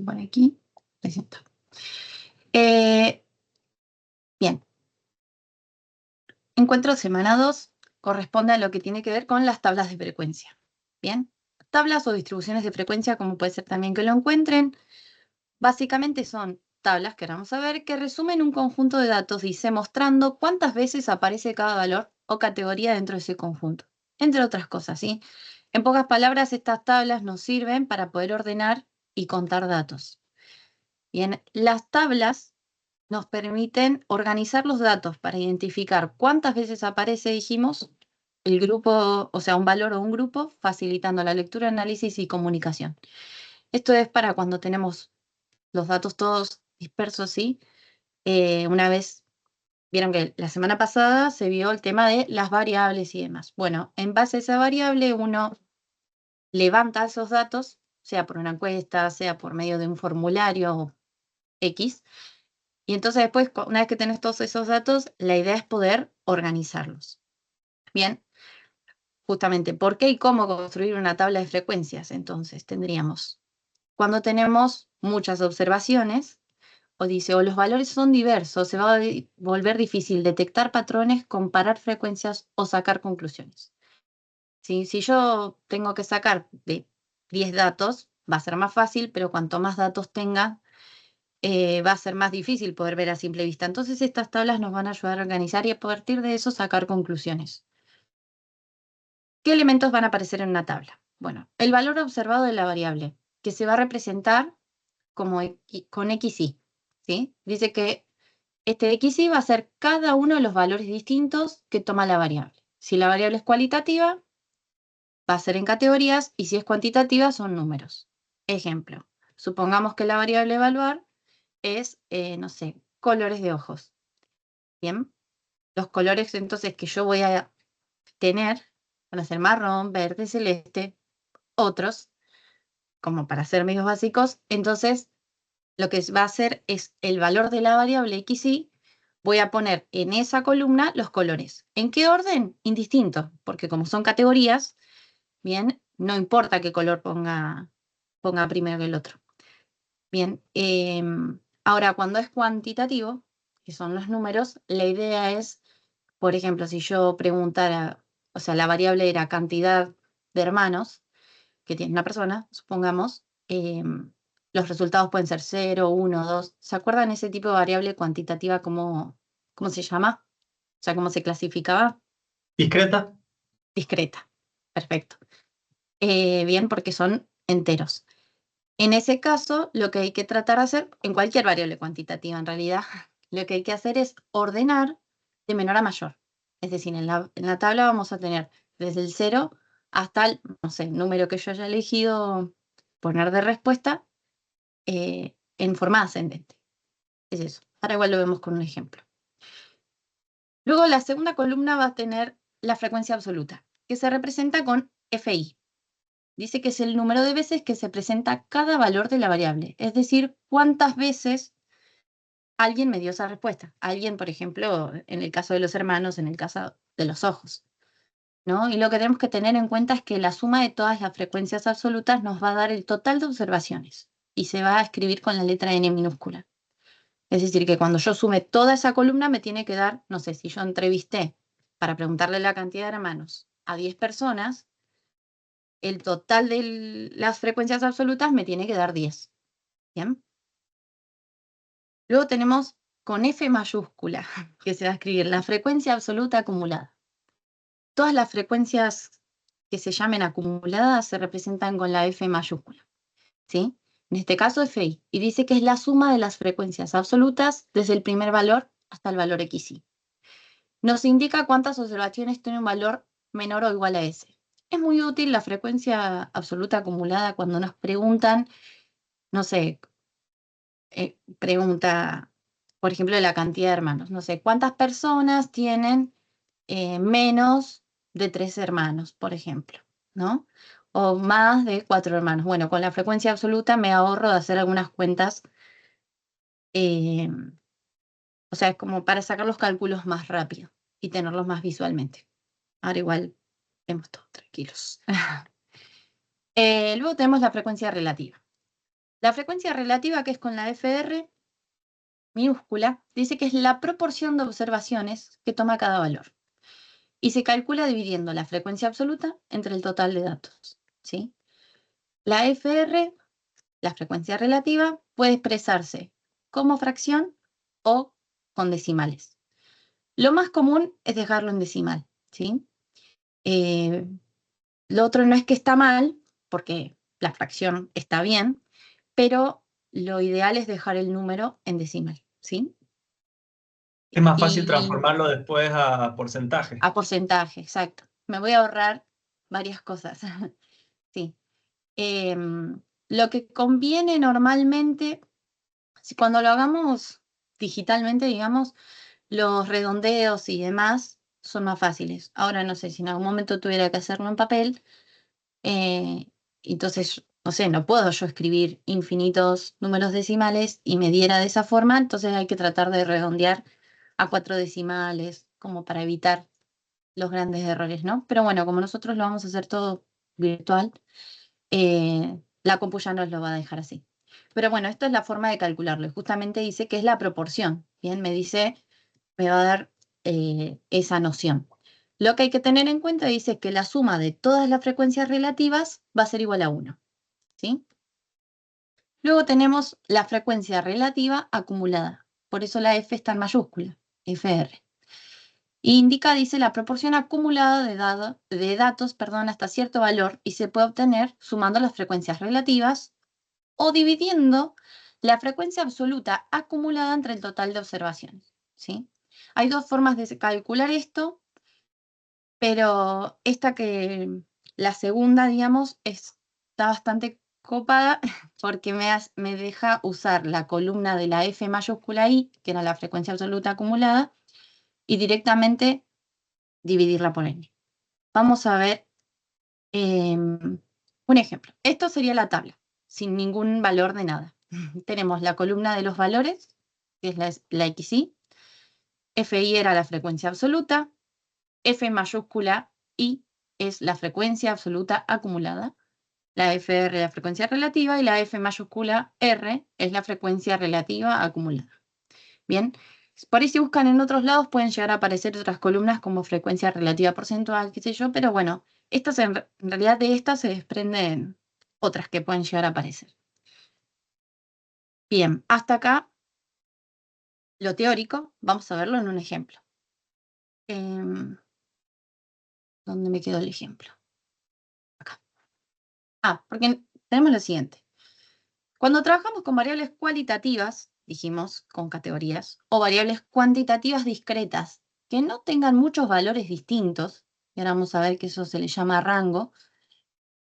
Bueno, aquí presento. Bien. Encuentro semana 2 corresponde a lo que tiene que ver con las tablas de frecuencia. Bien. Tablas o distribuciones de frecuencia, como puede ser también que lo encuentren, básicamente son tablas que vamos a ver que resumen un conjunto de datos, dice, mostrando cuántas veces aparece cada valor o categoría dentro de ese conjunto, entre otras cosas, ¿sí? En pocas palabras, estas tablas nos sirven para poder ordenar y contar datos. Bien, las tablas nos permiten organizar los datos para identificar cuántas veces aparece, dijimos, el grupo, o sea, un valor o un grupo, facilitando la lectura, análisis y comunicación. Esto es para cuando tenemos los datos todos dispersos, ¿sí? Una vez, vieron que la semana pasada se vio el tema de las variables y demás. Bueno, en base a esa variable uno levanta esos datos, sea por una encuesta, sea por medio de un formulario X, y entonces después, una vez que tenés todos esos datos, la idea es poder organizarlos. Bien, justamente, ¿por qué y cómo construir una tabla de frecuencias? Entonces, tendríamos, cuando tenemos muchas observaciones, o los valores son diversos, se va a volver difícil detectar patrones, comparar frecuencias o sacar conclusiones. ¿Sí? Si yo tengo que sacar de 10 datos, va a ser más fácil, pero cuanto más datos tenga, va a ser más difícil poder ver a simple vista. Entonces estas tablas nos van a ayudar a organizar y a partir de eso sacar conclusiones. ¿Qué elementos van a aparecer en una tabla? Bueno, el valor observado de la variable, que se va a representar como con XY, ¿sí? Dice que este XY va a ser cada uno de los valores distintos que toma la variable. Si la variable es cualitativa, va a ser en categorías y si es cuantitativa, son números. Ejemplo, supongamos que la variable evaluar es, no sé, colores de ojos. Bien, los colores entonces que yo voy a tener van a ser marrón, verde, celeste, otros, como para ser medios básicos. Entonces, lo que va a hacer es el valor de la variable XY, voy a poner en esa columna los colores. ¿En qué orden? Indistinto, porque como son categorías, bien, no importa qué color ponga primero que el otro. Bien, ahora cuando es cuantitativo, que son los números, la idea es, por ejemplo, si yo preguntara, o sea, la variable era cantidad de hermanos que tiene una persona, supongamos, los resultados pueden ser 0, 1, 2. ¿Se acuerdan ese tipo de variable cuantitativa cómo se llama? O sea, ¿cómo se clasificaba? Discreta. Discreta. Perfecto. Bien, porque son enteros. En ese caso, lo que hay que tratar de hacer, en cualquier variable cuantitativa en realidad, lo que hay que hacer es ordenar de menor a mayor. Es decir, en la tabla vamos a tener desde el 0 hasta el, no sé, número que yo haya elegido poner de respuesta en forma ascendente. Es eso. Ahora igual lo vemos con un ejemplo. Luego la segunda columna va a tener la frecuencia absoluta, que se representa con FI. Dice que es el número de veces que se presenta cada valor de la variable, es decir, cuántas veces alguien me dio esa respuesta. Alguien, por ejemplo, en el caso de los hermanos, en el caso de los ojos, ¿no? Y lo que tenemos que tener en cuenta es que la suma de todas las frecuencias absolutas nos va a dar el total de observaciones y se va a escribir con la letra N minúscula. Es decir, que cuando yo sume toda esa columna me tiene que dar, no sé, si yo entrevisté para preguntarle la cantidad de hermanos a 10 personas, el total de las frecuencias absolutas me tiene que dar 10. ¿Bien? Luego tenemos con F mayúscula, que se va a escribir la frecuencia absoluta acumulada. Todas las frecuencias que se llamen acumuladas se representan con la F mayúscula, ¿sí? En este caso FI, y dice que es la suma de las frecuencias absolutas desde el primer valor hasta el valor XY. Nos indica cuántas observaciones tiene un valor menor o igual a S. Es muy útil la frecuencia absoluta acumulada cuando nos preguntan, no sé, pregunta, por ejemplo, la cantidad de hermanos. No sé, ¿cuántas personas tienen menos de 3 hermanos, por ejemplo? ¿No? O más de 4 hermanos. Bueno, con la frecuencia absoluta me ahorro de hacer algunas cuentas. eh, o sea, es como para sacar los cálculos más rápido y tenerlos más visualmente. Ahora igual vemos todo tranquilos. Luego tenemos la frecuencia relativa. La frecuencia relativa, que es con la FR minúscula, dice que es la proporción de observaciones que toma cada valor. Y se calcula dividiendo la frecuencia absoluta entre el total de datos, ¿sí? La FR, la frecuencia relativa, puede expresarse como fracción o con decimales. Lo más común es dejarlo en decimal, ¿sí? Lo otro no es que está mal, porque la fracción está bien, pero lo ideal es dejar el número en decimal, ¿sí? Es más fácil Y transformarlo después a porcentaje. a porcentaje, exacto. Me voy a ahorrar varias cosas, sí. Lo que conviene normalmente, cuando lo hagamos digitalmente, digamos, los redondeos y demás son más fáciles. Ahora no sé si en algún momento tuviera que hacerlo en papel, entonces, no sé, no puedo yo escribir infinitos números decimales y me diera de esa forma, entonces hay que tratar de redondear a 4 decimales, como para evitar los grandes errores, ¿no? Pero bueno, como nosotros lo vamos a hacer todo virtual, la compu ya nos lo va a dejar así. Pero bueno, esto es la forma de calcularlo. Y justamente dice que es la proporción. Bien, me va a dar esa noción. Lo que hay que tener en cuenta dice que la suma de todas las frecuencias relativas va a ser igual a 1. ¿Sí? Luego tenemos la frecuencia relativa acumulada. Por eso la F está en mayúscula, FR. Indica, dice, la proporción acumulada de datos hasta cierto valor y se puede obtener sumando las frecuencias relativas o dividiendo la frecuencia absoluta acumulada entre el total de observaciones, ¿sí? Hay dos formas de calcular esto, pero la segunda, digamos, está bastante copada porque me deja usar la columna de la F mayúscula I, que era la frecuencia absoluta acumulada, y directamente dividirla por N. Vamos a ver un ejemplo. Esto sería la tabla, sin ningún valor de nada. Tenemos la columna de los valores, que es la XI. FI era la frecuencia absoluta. F mayúscula I es la frecuencia absoluta acumulada. La FR la frecuencia relativa y la F mayúscula R es la frecuencia relativa acumulada. Bien, por ahí si buscan en otros lados pueden llegar a aparecer otras columnas como frecuencia relativa porcentual, qué sé yo, pero bueno, en realidad de estas se desprenden otras que pueden llegar a aparecer. Bien, hasta acá lo teórico, vamos a verlo en un ejemplo. ¿Dónde me quedó el ejemplo? Acá. Porque tenemos lo siguiente. Cuando trabajamos con variables cualitativas, dijimos, con categorías, o variables cuantitativas discretas, que no tengan muchos valores distintos, y ahora vamos a ver que eso se le llama rango,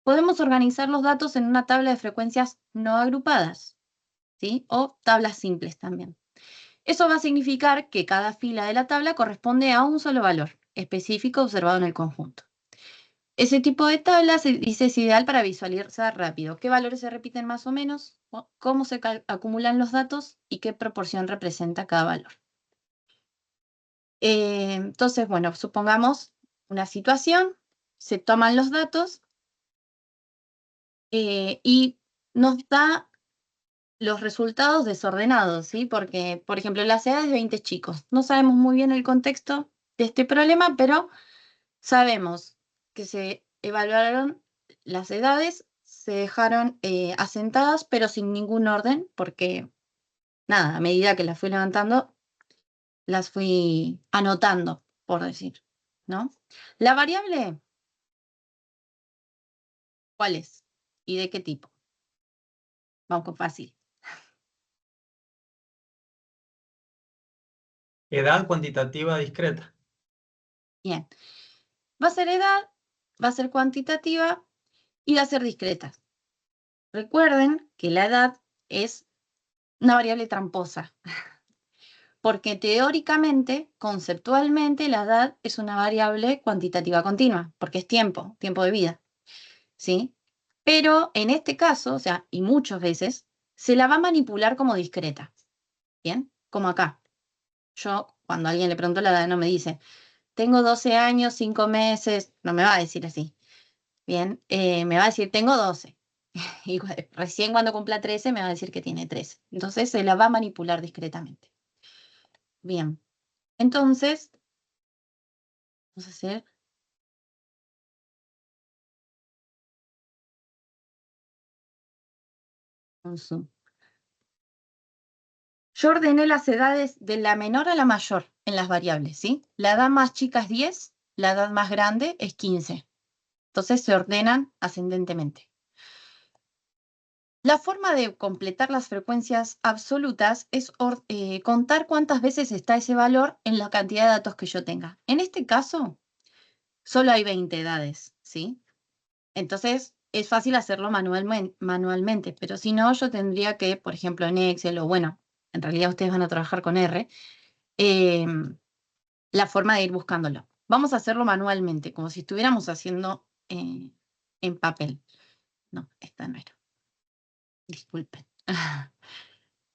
podemos organizar los datos en una tabla de frecuencias no agrupadas, ¿sí? O tablas simples también. Eso va a significar que cada fila de la tabla corresponde a un solo valor específico observado en el conjunto. Ese tipo de tabla se dice es ideal para visualizar rápido qué valores se repiten más o menos, cómo se acumulan los datos y qué proporción representa cada valor. Entonces, bueno, supongamos una situación, se toman los datos y nos da los resultados desordenados, ¿sí? Porque, por ejemplo, las edades de 20 chicos. No sabemos muy bien el contexto de este problema, pero sabemos que se evaluaron las edades, se dejaron asentadas, pero sin ningún orden, porque, nada, a medida que las fui levantando, las fui anotando, por decir, ¿no? La variable, ¿cuál es? ¿Y de qué tipo? Vamos con fácil. Edad cuantitativa discreta. Bien. Va a ser edad, va a ser cuantitativa y va a ser discreta. Recuerden que la edad es una variable tramposa, porque teóricamente, conceptualmente, la edad es una variable cuantitativa continua, porque es tiempo de vida, ¿sí? Pero en este caso, o sea, y muchas veces, se la va a manipular como discreta, ¿bien? Como acá. Yo, cuando alguien le pregunto la edad, no me dice, tengo 12 años, 5 meses, no me va a decir así, ¿bien? Me va a decir, tengo 12. Y recién cuando cumpla 13 me va a decir que tiene 13. Entonces se la va a manipular discretamente. Bien. Entonces, vamos a hacer un zoom. Yo ordené las edades de la menor a la mayor en las variables, ¿sí? La edad más chica es 10, la edad más grande es 15. Entonces se ordenan ascendentemente. La forma de completar las frecuencias absolutas es contar cuántas veces está ese valor en la cantidad de datos que yo tenga. En este caso, solo hay 20 edades, ¿sí? Entonces, es fácil hacerlo manualmente, pero si no, yo tendría que, por ejemplo, en Excel, o bueno, en realidad ustedes van a trabajar con R, la forma de ir buscándolo. Vamos a hacerlo manualmente, como si estuviéramos haciendo en papel. No, esta no era. Disculpen.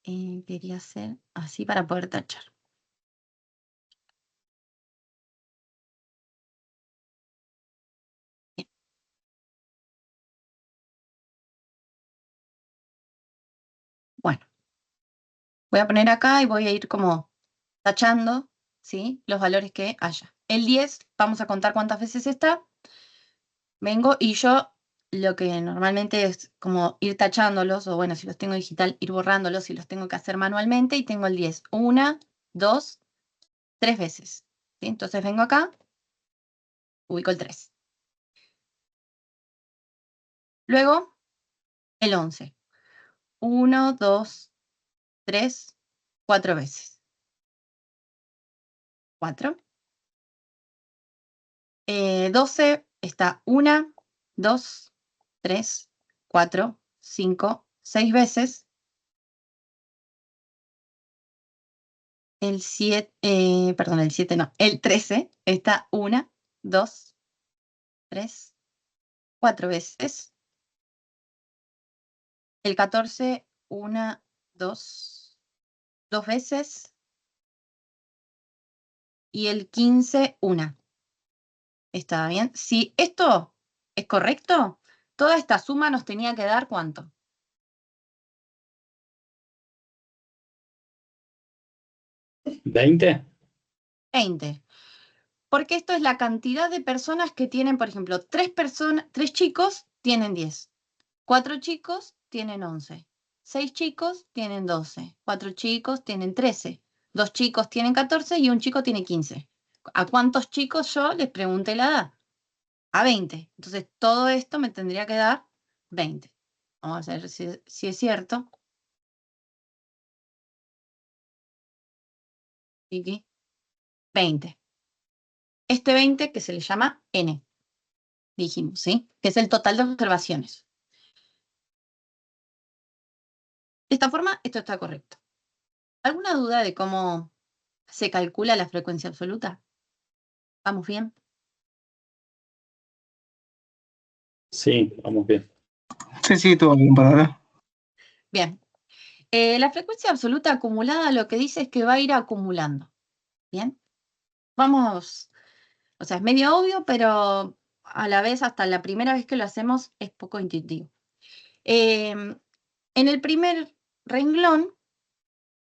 Quería hacer así para poder tachar. Bien. Bueno, voy a poner acá y voy a ir como tachando, ¿sí? Los valores que haya. El 10, vamos a contar cuántas veces está. Vengo y yo lo que normalmente es como ir tachándolos, o bueno, si los tengo digital, ir borrándolos, si los tengo que hacer manualmente, y tengo el 10. 1, 2, 3 veces. ¿Sí? Entonces vengo acá, ubico el 3. Luego, el 11. 1, 2, 3, 4 veces. 4. 12 está 1, 2, 3, 4, 5, 6 veces. El 7, perdón, el 7 no, el 13 está 1, 2, 3, 4 veces. El 14, 1, 2, 2 veces. Y el 15, 1. ¿Está bien? Si esto es correcto, toda esta suma nos tenía que dar ¿cuánto? 20. 20. Porque esto es la cantidad de personas que tienen, por ejemplo, 3 chicos tienen 10, 4 chicos tienen 11, 6 chicos tienen 12, 4 chicos tienen 13, 2 chicos tienen 14 y un chico tiene 15. ¿A cuántos chicos yo les pregunté la edad? A 20. Entonces, todo esto me tendría que dar 20. Vamos a ver si es cierto. Y 20. Este 20 que se le llama N, dijimos, ¿sí? Que es el total de observaciones. De esta forma, esto está correcto. ¿Alguna duda de cómo se calcula la frecuencia absoluta? ¿Vamos bien? Sí, vamos bien. Sí, todo bien para ahora. Bien. La frecuencia absoluta acumulada lo que dice es que va a ir acumulando. ¿Bien? Vamos, o sea, es medio obvio, pero a la vez, hasta la primera vez que lo hacemos, es poco intuitivo. En el primer renglón,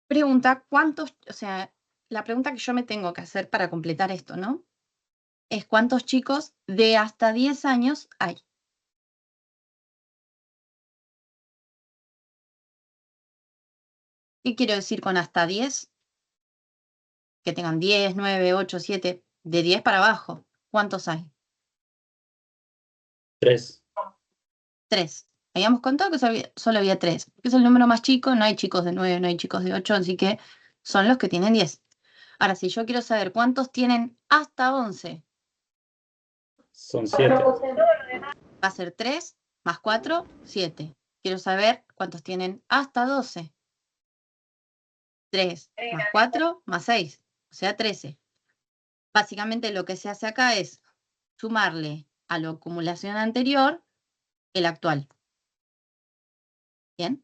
pregunta cuántos, o sea, la pregunta que yo me tengo que hacer para completar esto, ¿no? Es cuántos chicos de hasta 10 años hay. ¿Qué quiero decir con hasta 10? Que tengan 10, 9, 8, 7, de 10 para abajo. ¿Cuántos hay? 3. 3. Habíamos contado que solo había 3, porque es el número más chico, no hay chicos de 9, no hay chicos de 8, así que son los que tienen 10. Ahora, si yo quiero saber cuántos tienen hasta 11, Son 7. va a ser 3 más 4, 7. Quiero saber cuántos tienen hasta 12. 3 más 4 más 6, o sea, 13. Básicamente lo que se hace acá es sumarle a la acumulación anterior el actual. ¿Bien?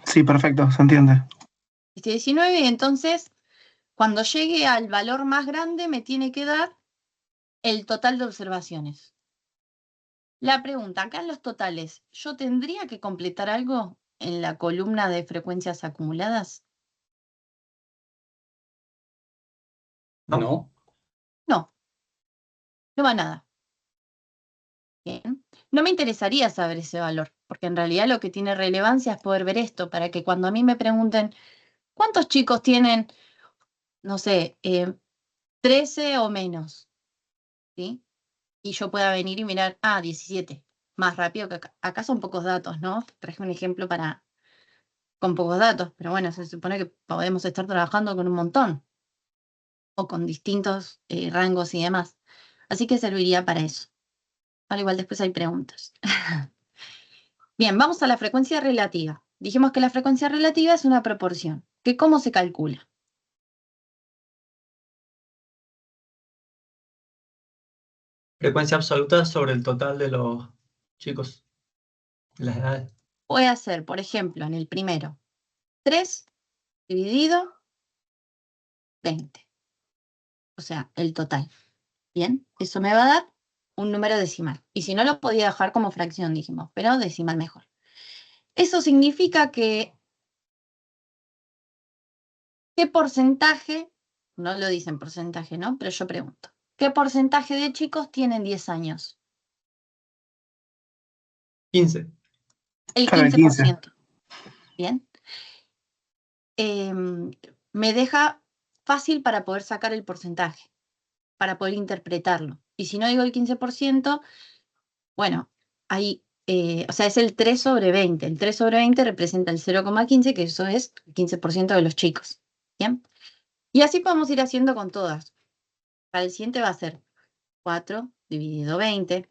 Sí, perfecto, se entiende. Este 19, y entonces, cuando llegue al valor más grande, me tiene que dar el total de observaciones. La pregunta, acá en los totales, ¿yo tendría que completar algo en la columna de frecuencias acumuladas? No. No. No, no va nada. Bien. No me interesaría saber ese valor, porque en realidad lo que tiene relevancia es poder ver esto, para que cuando a mí me pregunten, ¿cuántos chicos tienen, no sé, 13 o menos? ¿Sí? Y yo pueda venir y mirar, 17, más rápido que acá. Acá son pocos datos, ¿no? Traje un ejemplo con pocos datos, pero bueno, se supone que podemos estar trabajando con un montón o con distintos rangos y demás. Así que serviría para eso. Al igual después hay preguntas. Bien, vamos a la frecuencia relativa. Dijimos que la frecuencia relativa es una proporción. ¿Que cómo se calcula? Frecuencia absoluta sobre el total de los chicos, de las edades. Puede ser, por ejemplo, en el primero, 3 dividido 20. O sea, el total. Bien, eso me va a dar un número decimal. Y si no, lo podía dejar como fracción, dijimos, pero decimal mejor. Eso significa que, ¿qué porcentaje? No lo dicen porcentaje, ¿no? Pero yo pregunto, ¿qué porcentaje de chicos tienen 10 años? 15. El Claro, el 15. 15%. Bien. Me deja fácil para poder sacar el porcentaje, para poder interpretarlo. Y si no digo el 15%, bueno, ahí, o sea, es el 3 sobre 20. El 3 sobre 20 representa el 0,15, que eso es el 15% de los chicos. ¿Bien? Y así podemos ir haciendo con todas. Para el siguiente va a ser 4 dividido 20.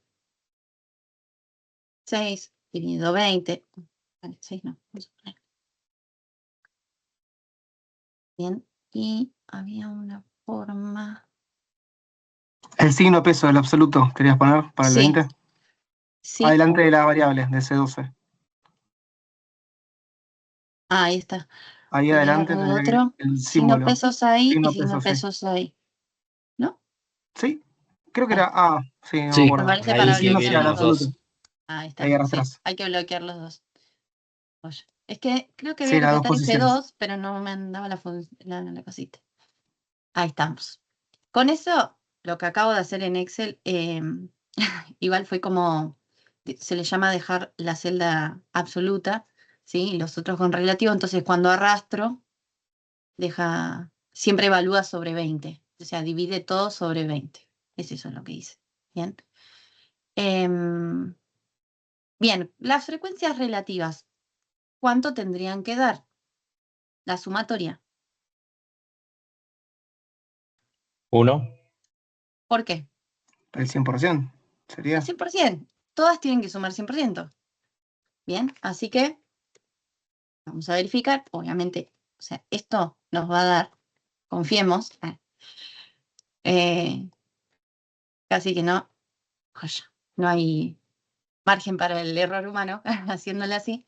6 dividido 20. Vale, 6 no. Vamos a poner. Bien. Y había una forma. El signo peso del absoluto, ¿querías poner para el Sí, 20? sí. Adelante de la variable, de C12. Ahí está. Ahí Voy a adelante agarrar tenés otro. el Signo símbolo. pesos ahí y Signo signo peso, sí. pesos ahí. ¿No? ¿Sí? Creo que Ahí. era sí, no me Sí, Me acuerdo. parece ahí para El signo que sí bloquear era el vienen los los dos. absoluto. dos. Ahí está. Ahí Sí, arrastrás. hay que bloquear los dos. Oye, es que creo que voy Sí, a las dos completar posiciones. F2, pero no me andaba la cosita. Ahí estamos. Con eso, lo que acabo de hacer en Excel, igual fue como, se le llama dejar la celda absoluta, ¿sí? Y los otros con relativo, entonces cuando arrastro, siempre evalúa sobre 20, o sea, divide todo sobre 20. Es eso lo que hice. Bien. Bien, las frecuencias relativas, ¿cuánto tendrían que dar? La sumatoria. 1. ¿Por qué? El 100%. El Sería. 100%. Todas tienen que sumar 100%. Bien, así que vamos a verificar. Obviamente, o sea, esto nos va a dar, confiemos, casi que no, joya, no hay margen para el error humano haciéndolo así.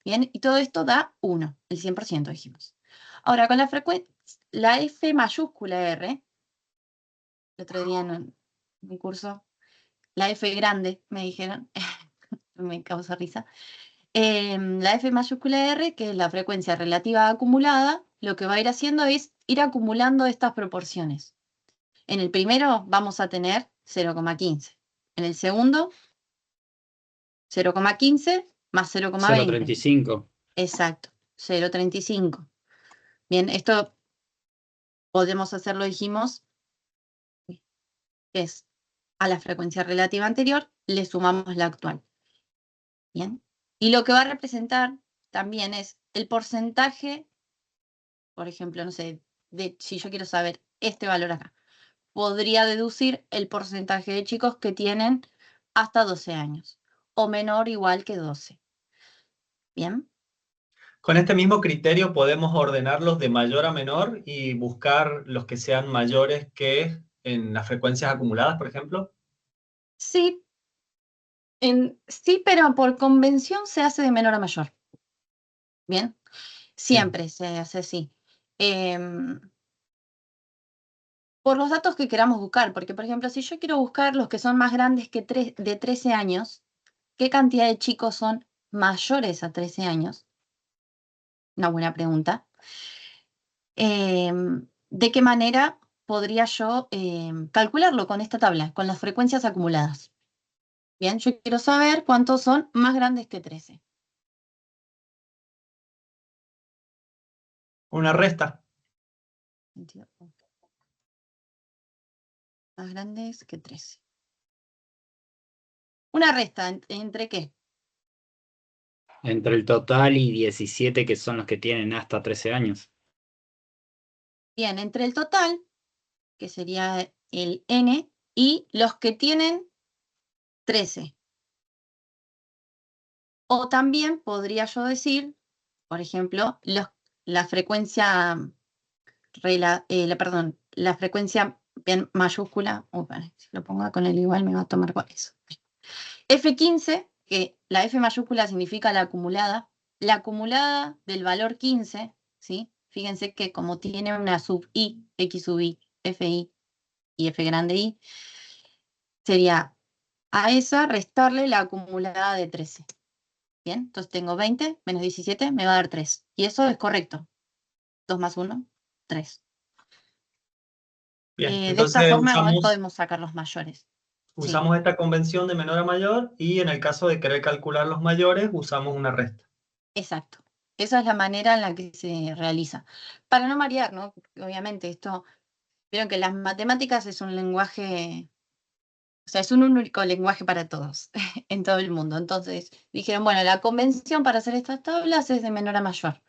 Bien, y todo esto da 1, el 100% dijimos. Ahora, con la frecuencia, la F mayúscula R, el otro día en un curso, la F grande, me dijeron, me causa risa. La F mayúscula R, que es la frecuencia relativa acumulada, lo que va a ir haciendo es ir acumulando estas proporciones. En el primero vamos a tener 0,15. En el segundo, 0,15 más 0,20. 0.35. Exacto, 0,35. Bien, esto podemos hacerlo, dijimos, que es a la frecuencia relativa anterior, le sumamos la actual. Bien. Y lo que va a representar también es el porcentaje, por ejemplo, no sé, si yo quiero saber este valor acá, podría deducir el porcentaje de chicos que tienen hasta 12 años o menor o igual que 12. Bien. Con este mismo criterio podemos ordenarlos de mayor a menor y buscar los que sean mayores que en las frecuencias acumuladas, por ejemplo. Sí, sí, pero por convención se hace de menor a mayor. Bien. Siempre se hace así. por los datos que queramos buscar, porque por ejemplo, si yo quiero buscar los que son más grandes que de 13 años, ¿qué cantidad de chicos son mayores a 13 años? Una buena pregunta. ¿De qué manera podría yo calcularlo con esta tabla, con las frecuencias acumuladas? Bien, yo quiero saber cuántos son más grandes que 13. Una resta. 22. Más grandes que 13. Una resta, ¿entre qué? Entre el total y 17 que son los que tienen hasta 13 años. Bien, entre el total, que sería el N, y los que tienen 13. O también podría yo decir, por ejemplo, la frecuencia, perdón, la frecuencia bien mayúscula, vale, si lo pongo con el igual me va a tomar con eso. F15, que la F mayúscula significa la acumulada del valor 15, ¿sí? Fíjense que como tiene una sub I, X sub I, FI y F grande I, sería a esa restarle la acumulada de 13. Bien, entonces tengo 20 menos 17, me va a dar 3. Y eso es correcto. 2 más 1, 3. Bien, De entonces esta forma igual podemos sacar los mayores. usamos esta convención de menor a mayor y en el caso de querer calcular los mayores usamos una resta. Exacto. Esa es la manera en la que se realiza. Para no marear, ¿no? Porque obviamente esto, vieron que las matemáticas es un lenguaje, o sea, es un único lenguaje para todos, en todo el mundo. Entonces dijeron, bueno, la convención para hacer estas tablas es de menor a mayor.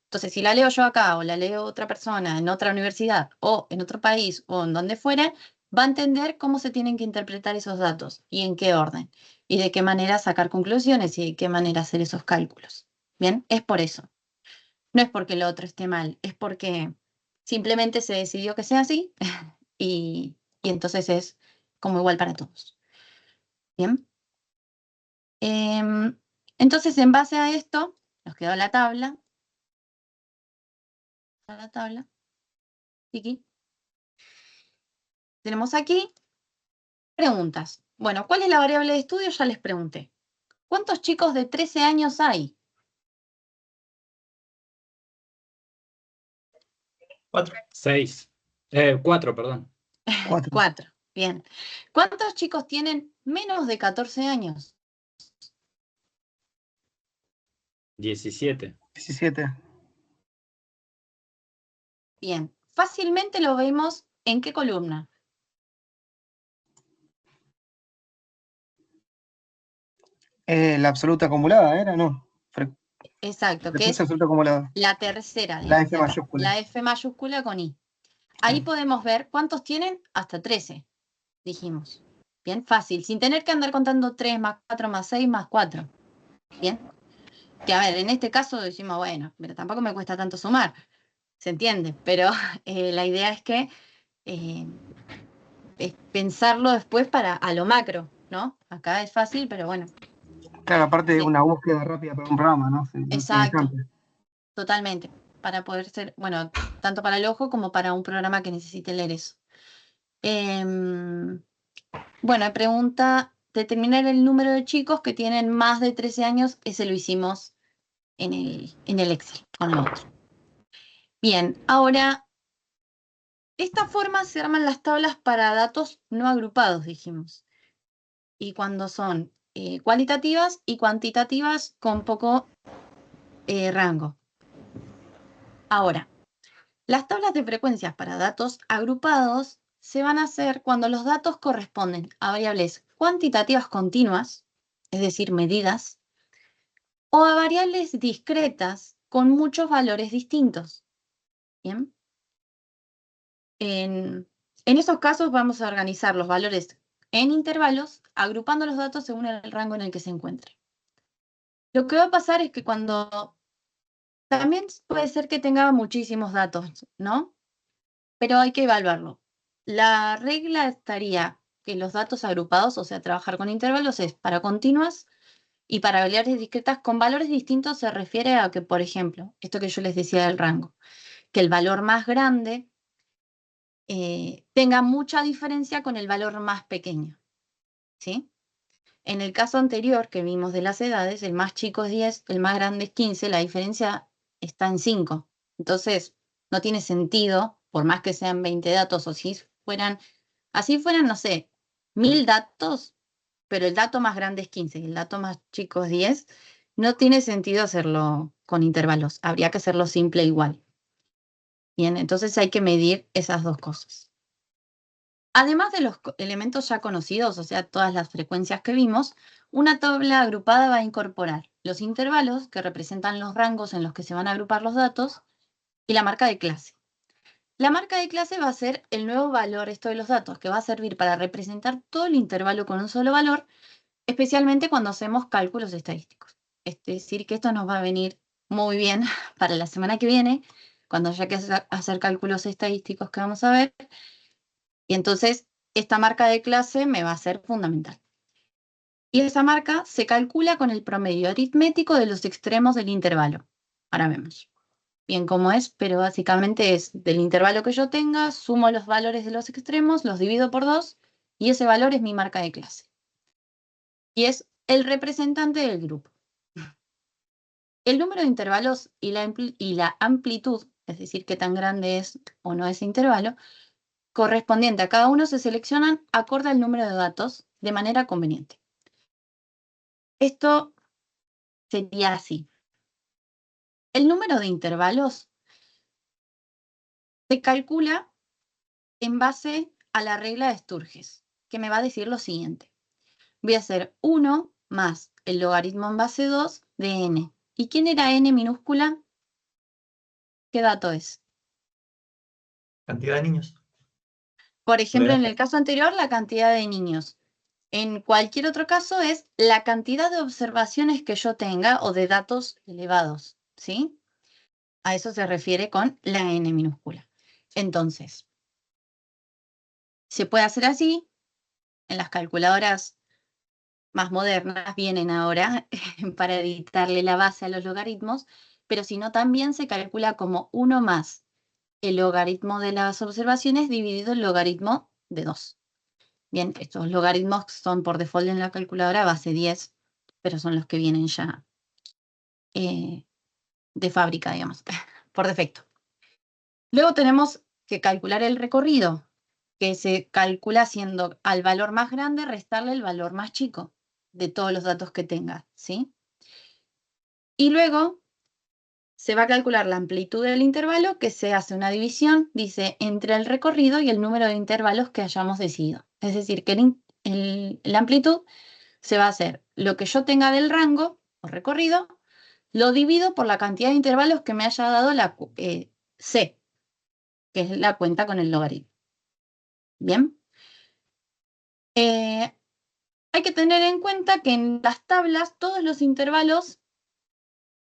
Entonces, si la leo yo acá o la leo otra persona en otra universidad o en otro país o en donde fuera, va a entender cómo se tienen que interpretar esos datos y en qué orden y de qué manera sacar conclusiones y de qué manera hacer esos cálculos. Bien, es por eso. No es porque lo otro esté mal, es porque simplemente se decidió que sea así y entonces es como igual para todos. Bien. Entonces, en base a esto, nos quedó la tabla. La tabla. Aquí. Tenemos aquí preguntas. Bueno, ¿cuál es la variable de estudio? Ya les pregunté. ¿Cuántos chicos de 13 años hay? 4. 6. 4, perdón. 4. 4. Bien. ¿Cuántos chicos tienen menos de 14 años? 17. 17. Bien. Fácilmente lo vemos en qué columna. La absoluta acumulada, ¿era? No. Exacto, que Frecuencia es absoluta acumulada. la tercera, La digamos, F de acá. mayúscula. La F mayúscula con I. Ahí podemos ver cuántos tienen hasta 13, dijimos. Bien, fácil, sin tener que andar contando 3 más 4 más 6 más 4. Bien. Que a ver, en este caso decimos, bueno, pero tampoco me cuesta tanto sumar, se entiende, pero la idea es que es pensarlo después para a lo macro, ¿no? Acá es fácil, pero bueno. Claro, aparte de Sí, una búsqueda rápida para un programa, ¿no? No es exacto, interesante. totalmente, para poder ser, bueno, tanto para el ojo como para un programa que necesite leer eso. Bueno, pregunta, determinar el número de chicos que tienen más de 13 años, ese lo hicimos en el Excel, con lo otro. Bien, ahora, de esta forma se arman las tablas para datos no agrupados, dijimos. Y cuando son cualitativas y cuantitativas con poco rango. Ahora, las tablas de frecuencias para datos agrupados se van a hacer cuando los datos corresponden a variables cuantitativas continuas, es decir, medidas, o a variables discretas con muchos valores distintos. ¿Bien? En esos casos vamos a organizar los valores en intervalos, agrupando los datos según el rango en el que se encuentre. Lo que va a pasar es que cuando también puede ser que tenga muchísimos datos, ¿no? Pero hay que evaluarlo. La regla estaría que los datos agrupados, o sea, trabajar con intervalos, es para continuas y para variables discretas con valores distintos se refiere a que, por ejemplo, esto que yo les decía del rango, que el valor más grande tenga mucha diferencia con el valor más pequeño, ¿sí? En el caso anterior que vimos de las edades, el más chico es 10, el más grande es 15, la diferencia está en 5. Entonces, no tiene sentido, por más que sean 20 datos o si así fueran, no sé, 1000 datos, pero el dato más grande es 15 y el dato más chico es 10, no tiene sentido hacerlo con intervalos, habría que hacerlo simple igual. Bien, entonces hay que medir esas dos cosas. Además de los elementos ya conocidos, o sea, todas las frecuencias que vimos, una tabla agrupada va a incorporar los intervalos, que representan los rangos en los que se van a agrupar los datos, y la marca de clase. La marca de clase va a ser el nuevo valor, esto de los datos, que va a servir para representar todo el intervalo con un solo valor, especialmente cuando hacemos cálculos estadísticos. Es decir, que esto nos va a venir muy bien para la semana que viene, cuando haya que hacer cálculos estadísticos que vamos a ver. Y entonces, esta marca de clase me va a ser fundamental. Y esa marca se calcula con el promedio aritmético de los extremos del intervalo. Ahora vemos bien cómo es, pero básicamente es del intervalo que yo tenga, sumo los valores de los extremos, los divido por 2, y ese valor es mi marca de clase. Y es el representante del grupo. El número de intervalos y la amplitud, es decir, qué tan grande es o no ese intervalo, correspondiente a cada uno se seleccionan acorde al número de datos de manera conveniente. Esto sería así. El número de intervalos se calcula en base a la regla de Sturges, que me va a decir lo siguiente. Voy a hacer 1 más el logaritmo en base 2 de n. ¿Y quién era n minúscula? ¿Qué dato es? Cantidad de niños. Por ejemplo, en el caso anterior, la cantidad de niños. En cualquier otro caso es la cantidad de observaciones que yo tenga o de datos elevados, ¿sí? A eso se refiere con la n minúscula. Entonces, se puede hacer así. En las calculadoras más modernas vienen ahora para editarle la base a los logaritmos, pero si no, también se calcula como 1 más el logaritmo de las observaciones dividido el logaritmo de 2. Bien, estos logaritmos son por default en la calculadora base 10, pero son los que vienen ya de fábrica, digamos, por defecto. Luego tenemos que calcular el recorrido, que se calcula haciendo al valor más grande restarle el valor más chico de todos los datos que tenga, ¿sí? Y luego se va a calcular la amplitud del intervalo, que se hace una división, dice, entre el recorrido y el número de intervalos que hayamos decidido. Es decir, que la amplitud se va a hacer lo que yo tenga del rango o recorrido, lo divido por la cantidad de intervalos que me haya dado la C, que es la cuenta con el logaritmo. Bien. Hay que tener en cuenta que en las tablas todos los intervalos,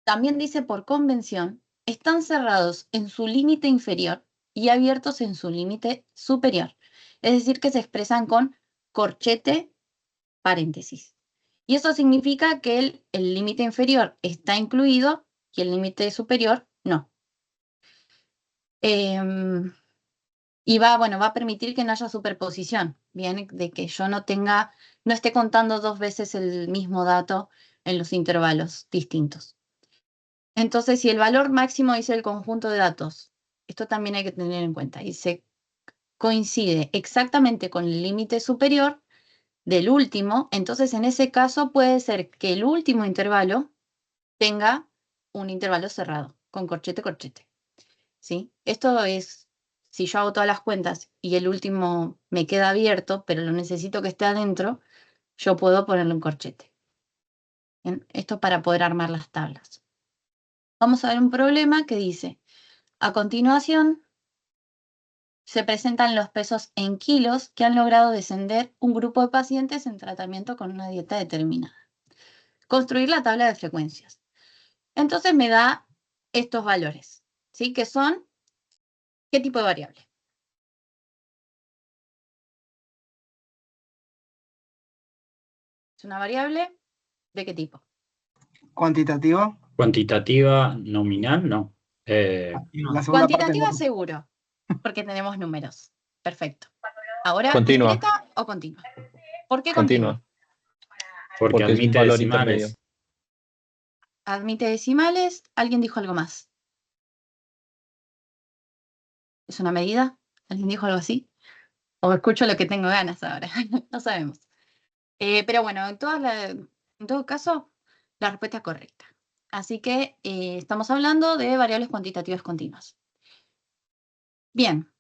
también dice por convención, están cerrados en su límite inferior y abiertos en su límite superior. Es decir, que se expresan con corchete, paréntesis. Y eso significa que el límite inferior está incluido y el límite superior no. Y va a permitir que no haya superposición, bien, de que yo no esté contando 2 veces el mismo dato en los intervalos distintos. Entonces, si el valor máximo dice el conjunto de datos, esto también hay que tener en cuenta, y se coincide exactamente con el límite superior del último, entonces en ese caso puede ser que el último intervalo tenga un intervalo cerrado, con corchete, ¿sí? Esto es, si yo hago todas las cuentas y el último me queda abierto, pero lo necesito que esté adentro, yo puedo ponerle un corchete. ¿Bien? Esto es para poder armar las tablas. Vamos a ver un problema que dice, a continuación, se presentan los pesos en kilos que han logrado descender un grupo de pacientes en tratamiento con una dieta determinada. Construir la tabla de frecuencias. Entonces me da estos valores, ¿sí? Que son, ¿qué tipo de variable? ¿Es una variable de qué tipo? ¿Cuantitativa? Cuantitativa, nominal, no. La segunda parte Cuantitativa no. seguro, porque tenemos números. Perfecto. Ahora, Continua. ¿discreta o continua? ¿Por qué continua? Continua. Porque Porque es un admite valor decimales. intermedio. Admite decimales. ¿Alguien dijo algo más? ¿Es una medida? ¿Alguien dijo algo así? O escucho lo que tengo ganas ahora. No sabemos. Pero bueno, en todo caso, la respuesta es correcta. Así que estamos hablando de variables cuantitativas continuas. Bien.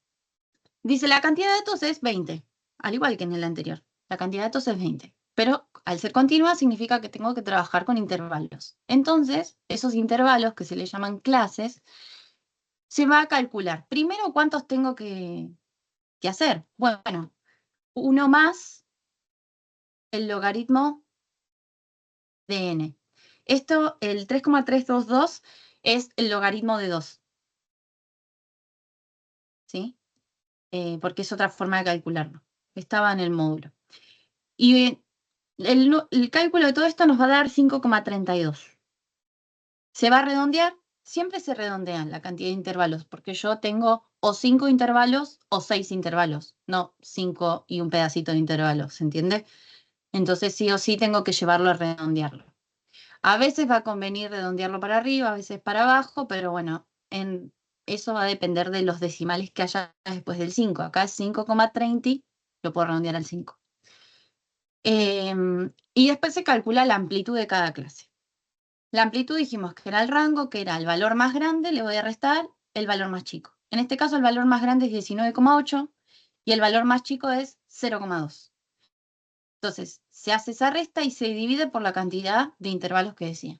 Dice, la cantidad de datos es 20, al igual que en el anterior. La cantidad de datos es 20. Pero al ser continua significa que tengo que trabajar con intervalos. Entonces, esos intervalos, que se le llaman clases, se va a calcular. Primero, ¿cuántos tengo que hacer? Bueno, 1 más el logaritmo de n. Esto, el 3,322, es el logaritmo de 2. ¿Sí? Porque es otra forma de calcularlo. Estaba en el módulo. Y el cálculo de todo esto nos va a dar 5,32. ¿Se va a redondear? Siempre se redondean la cantidad de intervalos, porque yo tengo o 5 intervalos o 6 intervalos, no 5 y un pedacito de intervalos, ¿se entiende? Entonces sí o sí tengo que llevarlo a redondearlo. A veces va a convenir redondearlo para arriba, a veces para abajo, pero bueno, eso va a depender de los decimales que haya después del 5. Acá es 5,30, lo puedo redondear al 5. Y después se calcula la amplitud de cada clase. La amplitud dijimos que era el rango, que era el valor más grande, le voy a restar el valor más chico. En este caso el valor más grande es 19,8 y el valor más chico es 0,2. Entonces se hace esa resta y se divide por la cantidad de intervalos que decía.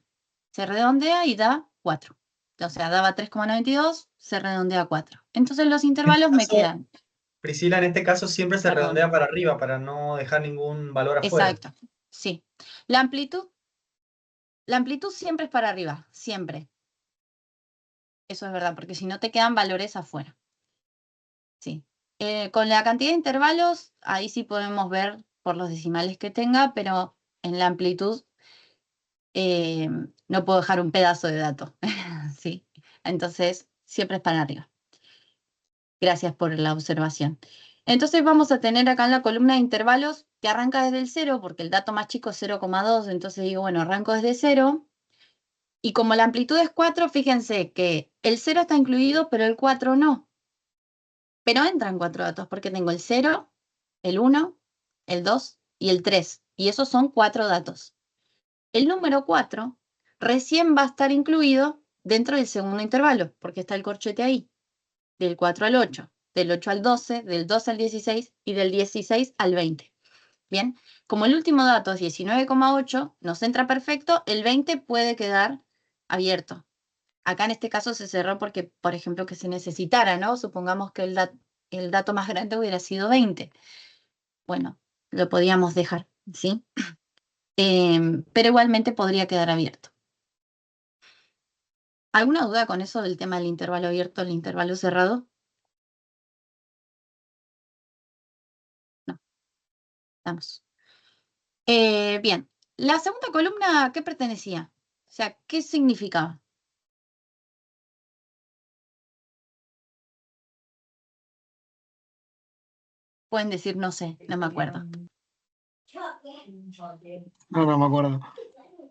Se redondea y da 4. O sea, daba 3,92, se redondea a 4. Entonces los intervalos me quedan. Priscila, en este caso siempre se Perdón. redondea para arriba para no dejar ningún valor afuera. Exacto, sí. La amplitud siempre es para arriba, siempre. Eso es verdad, porque si no te quedan valores afuera. Sí. Con la cantidad de intervalos, ahí sí podemos ver por los decimales que tenga, pero en la amplitud no puedo dejar un pedazo de dato. Sí. Entonces, siempre es para arriba. Gracias por la observación. Entonces vamos a tener acá en la columna de intervalos que arranca desde el 0, porque el dato más chico es 0,2, entonces digo, bueno, arranco desde 0. Y como la amplitud es 4, fíjense que el 0 está incluido, pero el 4 no. Pero entran 4 datos, porque tengo el 0, el 1, el 2 y el 3. Y esos son 4 datos. El número 4 recién va a estar incluido dentro del segundo intervalo, porque está el corchete ahí. Del 4 al 8, del 8 al 12, del 12 al 16 y del 16 al 20. Bien, como el último dato es 19,8, nos entra perfecto, el 20 puede quedar abierto. Acá en este caso se cerró porque, por ejemplo, que se necesitara, ¿no? Supongamos que el dato más grande hubiera sido 20. Bueno, lo podíamos dejar, ¿sí? Pero igualmente podría quedar abierto. ¿Alguna duda con eso del tema del intervalo abierto, el intervalo cerrado? No, vamos. Bien, la segunda columna, ¿a qué pertenecía? O sea, ¿qué significaba? Pueden decir, no sé, no me acuerdo. No me acuerdo.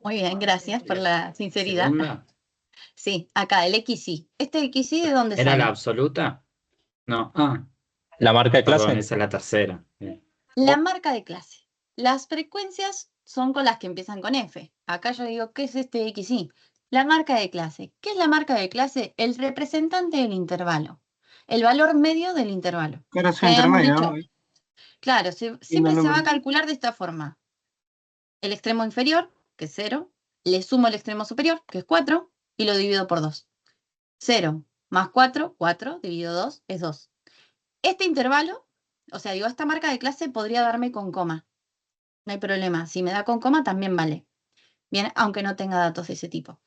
Muy bien, gracias por la sinceridad. ¿Segunda? Sí, acá, el XY. ¿Este XY de dónde ¿Era sale? la absoluta? No. ¿La marca de Perdón, clase? esa es la tercera. La marca de clase. Las frecuencias son con las que empiezan con F. Acá yo digo, ¿qué es este XY? La marca de clase. ¿Qué es la marca de clase? El representante del intervalo. El valor medio del intervalo. Pero es Que habíamos intermedio, dicho, ¿no? claro, Lindo siempre se va a número. calcular de esta forma. El extremo inferior, que es 0, le sumo el extremo superior, que es 4, y lo divido por 2. 0 más 4, 4 dividido 2 es 2. Este intervalo, o sea, digo, esta marca de clase podría darme con coma. No hay problema. Si me da con coma, también vale. Bien, aunque no tenga datos de ese tipo.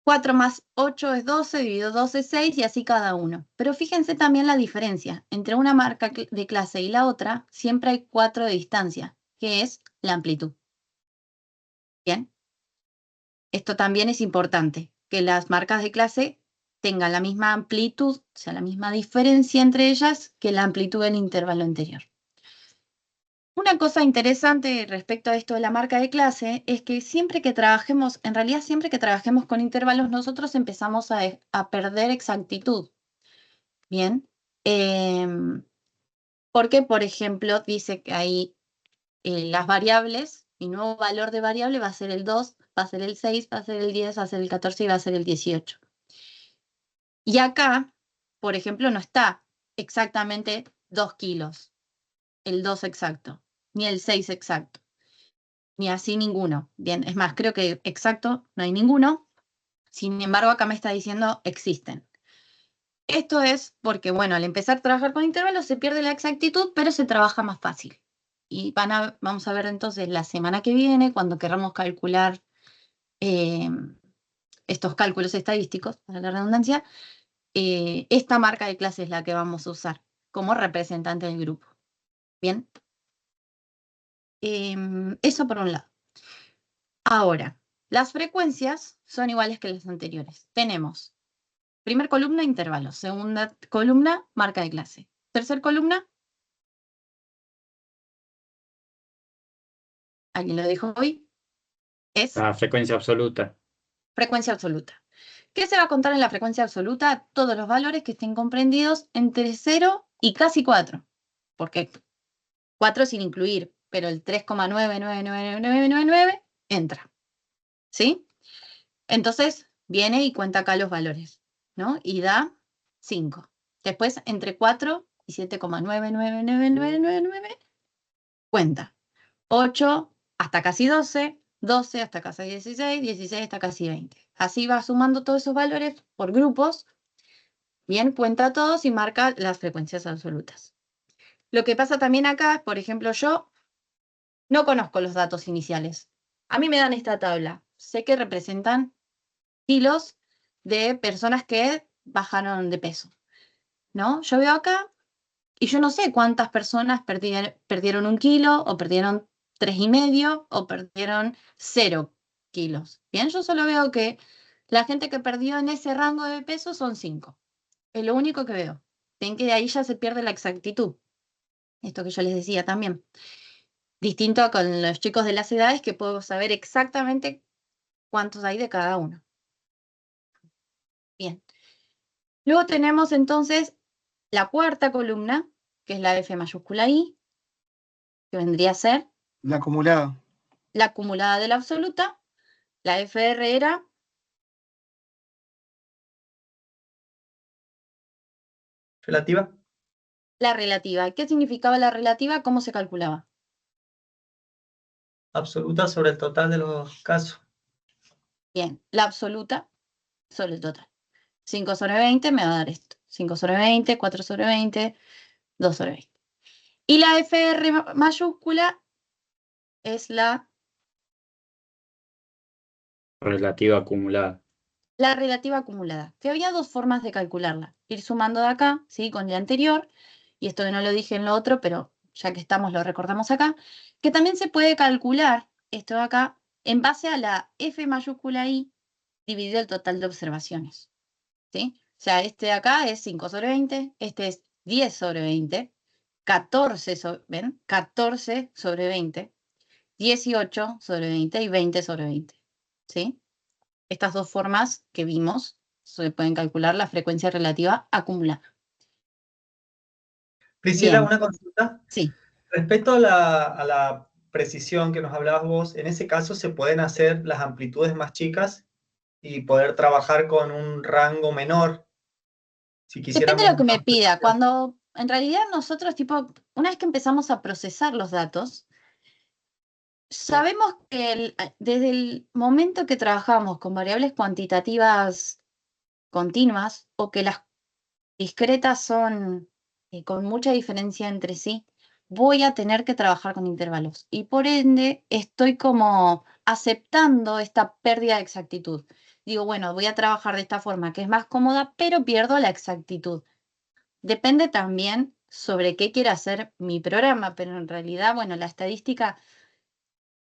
4 más 8 es 12, dividido 12 es 6 y así cada uno. Pero fíjense también la diferencia. Entre una marca de clase y la otra, siempre hay 4 de distancia, que es la amplitud. Bien. Esto también es importante, que las marcas de clase tenga la misma amplitud, o sea, la misma diferencia entre ellas que la amplitud del intervalo anterior. Una cosa interesante respecto a esto de la marca de clase es que siempre que trabajemos, en realidad siempre que trabajemos con intervalos, nosotros empezamos a perder exactitud. Bien. Porque, por ejemplo, dice que ahí las variables, mi nuevo valor de variable va a ser el 2, va a ser el 6, va a ser el 10, va a ser el 14 y va a ser el 18. Y acá, por ejemplo, no está exactamente 2 kilos, el 2 exacto, ni el 6 exacto, ni así ninguno. Bien, es más, creo que exacto no hay ninguno. Sin embargo, acá me está diciendo existen. Esto es porque, bueno, al empezar a trabajar con intervalos se pierde la exactitud, pero se trabaja más fácil. Y vamos a ver entonces la semana que viene, cuando queramos calcular estos cálculos estadísticos, para la redundancia, esta marca de clase es la que vamos a usar como representante del grupo. Bien. Eso por un lado. Ahora, las frecuencias son iguales que las anteriores. Tenemos primer columna, intervalos. Segunda columna, marca de clase. Tercer columna, ¿alguien lo dijo hoy? Es La frecuencia absoluta. frecuencia absoluta. ¿Qué se va a contar en la frecuencia absoluta? Todos los valores que estén comprendidos entre 0 y casi 4. Porque 4 sin incluir, pero el 3,9999999 entra. ¿Sí? Entonces viene y cuenta acá los valores, ¿no? Y da 5. Después, entre 4 y 7,99999 cuenta. 8 hasta casi 12, 12 hasta casi 16, 16 hasta casi 20. Así va sumando todos esos valores por grupos. Bien, cuenta todos y marca las frecuencias absolutas. Lo que pasa también acá, por ejemplo, yo no conozco los datos iniciales. A mí me dan esta tabla. Sé que representan kilos de personas que bajaron de peso, ¿no? Yo veo acá y yo no sé cuántas personas perdieron 1 kilo o perdieron 3,5 o perdieron 0 kilos. Bien, yo solo veo que la gente que perdió en ese rango de peso son 5. Es lo único que veo. Ven que de ahí ya se pierde la exactitud. Esto que yo les decía también. Distinto a con los chicos de las edades que puedo saber exactamente cuántos hay de cada uno. Bien. Luego tenemos entonces la cuarta columna, que es la F mayúscula I, que vendría a ser La acumulada. la acumulada de la absoluta. La FR era Relativa. la relativa. ¿Qué significaba la relativa? ¿Cómo se calculaba? Absoluta sobre el total de los casos. Bien, la absoluta sobre el total. 5 sobre 20 me va a dar esto. 5 sobre 20, 4 sobre 20, 2 sobre 20. Y la FR mayúscula es la Relativa acumulada. relativa acumulada, que había dos formas de calcularla. Ir sumando de acá, ¿sí? Con la anterior, y esto que no lo dije en lo otro, pero ya que estamos lo recordamos acá, que también se puede calcular esto de acá en base a la F mayúscula I dividido el total de observaciones, ¿sí? O sea, este de acá es 5 sobre 20, este es 10 sobre 20, 14 sobre, ¿ven? 14 sobre 20, 18 sobre 20 y 20 sobre 20, ¿sí? Estas dos formas que vimos se pueden calcular la frecuencia relativa acumulada. Priscila, Bien, una consulta. sí. Respecto a la precisión que nos hablabas vos, en ese caso se pueden hacer las amplitudes más chicas y poder trabajar con un rango menor si Depende de quisiéramos lo que me una pida. precisión. Cuando en realidad nosotros, tipo, una vez que empezamos a procesar los datos, sabemos que desde el momento que trabajamos con variables cuantitativas continuas o que las discretas son con mucha diferencia entre sí, voy a tener que trabajar con intervalos. Y por ende, estoy como aceptando esta pérdida de exactitud. Digo, bueno, voy a trabajar de esta forma que es más cómoda, pero pierdo la exactitud. Depende también sobre qué quiera hacer mi programa, pero en realidad, bueno, la estadística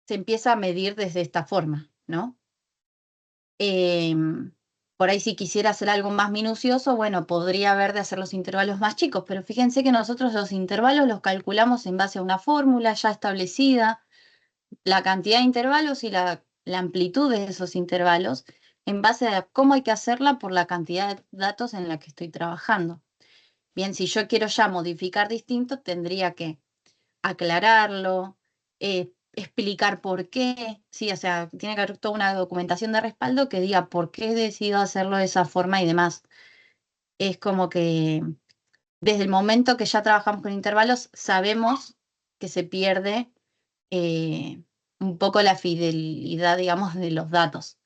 se empieza a medir desde esta forma, ¿no? Por ahí si quisiera hacer algo más minucioso, bueno, podría haber de hacer los intervalos más chicos, pero fíjense que nosotros los intervalos los calculamos en base a una fórmula ya establecida, la cantidad de intervalos y la amplitud de esos intervalos, en base a cómo hay que hacerla por la cantidad de datos en la que estoy trabajando. Bien, si yo quiero ya modificar distinto, tendría que aclararlo, explicar por qué, sí, o sea, tiene que haber toda una documentación de respaldo que diga por qué he decidido hacerlo de esa forma y demás. Es como que desde el momento que ya trabajamos con intervalos, sabemos que se pierde un poco la fidelidad, digamos, de los datos,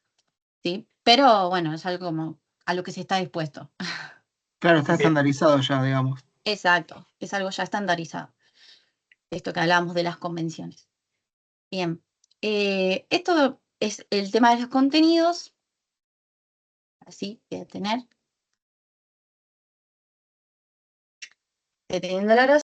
¿sí? Pero bueno, es algo como a lo que se está dispuesto. Claro, está Bien. estandarizado ya, digamos. Exacto, es algo ya estandarizado. Esto que hablábamos de las convenciones. Bien, esto es el tema de los contenidos. Así voy a tener. Deteniendo la grabación.